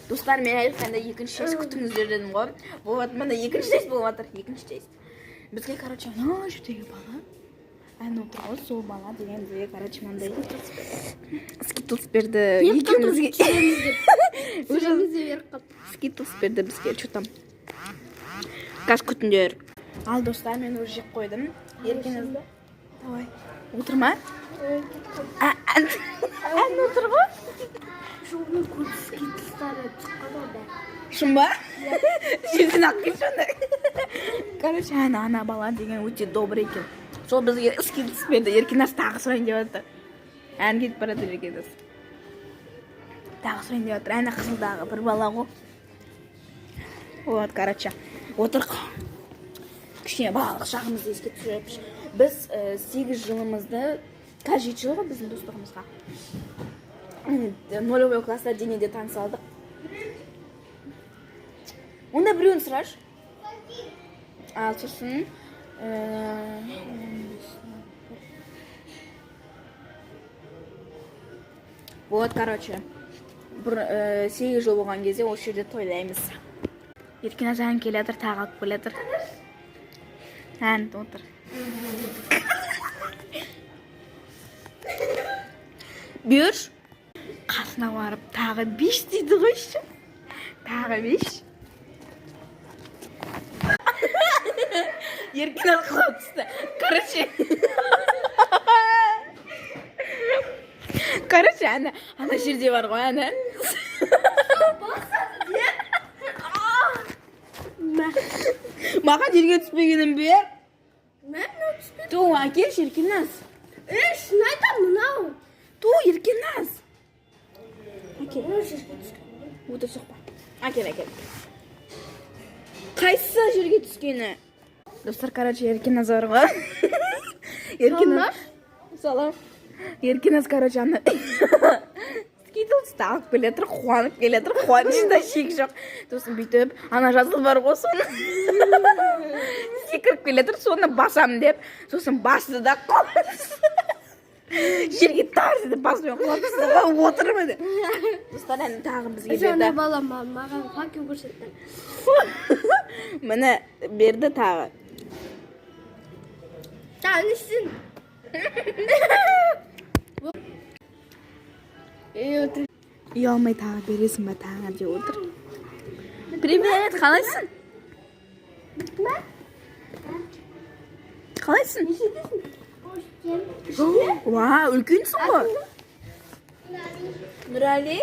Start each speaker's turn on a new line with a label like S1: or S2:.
S1: Достар, мен айтқанда екінші честь күтіңіздер дедім ғой. Болады, мына екінші честь болып жатыр, екінші честь. Бізге, короче, ана жердегі бала. Ән отыр ғой, сол бала деген бізге, короче, мынандай скитлс берді. Екеумізге скитлс берді бізге, что там. Қаш күтіңдер. Ал, достар, мен уже жеп қойдым. Еркеңіз. Давай. Отырма? Ән отыр ғой?
S2: Шоғының көз скитлстары шыққаны да.
S1: Шын ба? Жерден аққи шынды. Короче, ана бала деген өте добрый екен. Сол бізге скитлс берді. Еркенас тағы сұрайын деп жатыр. Ән кетіп барады Еркенас. Тағы сұрайын деп жатыр. Әні қызылдағы бір бала ғой. Вот, короче, отырқ. Кішкене балалық шағымызды еске түсіріп. Біз 8 жылымызды, қазір 7 жыл ғой біздің достығымызға. 0-й класста денеде таныс алдық. Онда біреуін сұраш. Ал сосын вот, короче, 8 жыл болған кезде осы жерде тойлаймыз. Еркеназ ән келетір, тағы алып келетір. Ән отыр. Бүйір. Қасына барып, тағы 5 дейді ғой іші. Тағы 5. Еркеназ қылау түсті. Короче, ана жерде бар ғой, ана. Маған жерге түспегенім бе?
S2: Мен түспедім.
S1: Ту, әкел Еркеназ.
S2: Шын айтам, мынау.
S1: Ту, Еркеназ. Әкел.
S2: Жерге түскені.
S1: Отыр соқпа. Әкел. Қайсы жерге түскені? Достар, короче, Еркеназ бар ғой. Еркеназ. Салам. Еркеназ, короче, ана скитлс тағып келетір, қуанып келетір, қуанышында шек жоқ. Сосын бүйтіп, ана жазыл бар ғой, соны секіріп келетір, соны басам деп, сосын басты да жерге тарсы деп басымен құлатысы да отырмады. Достар, әні тағы бізге берді.
S2: Жаңа балам маған факел көрсетті.
S1: Міне берді тағы.
S2: Танысың.
S1: Ұялмай тағы бересің ба тағы деп отыр. Привет, қалайсың? Қалайсың? Уа, үлкенсің ғой. Нұрәли?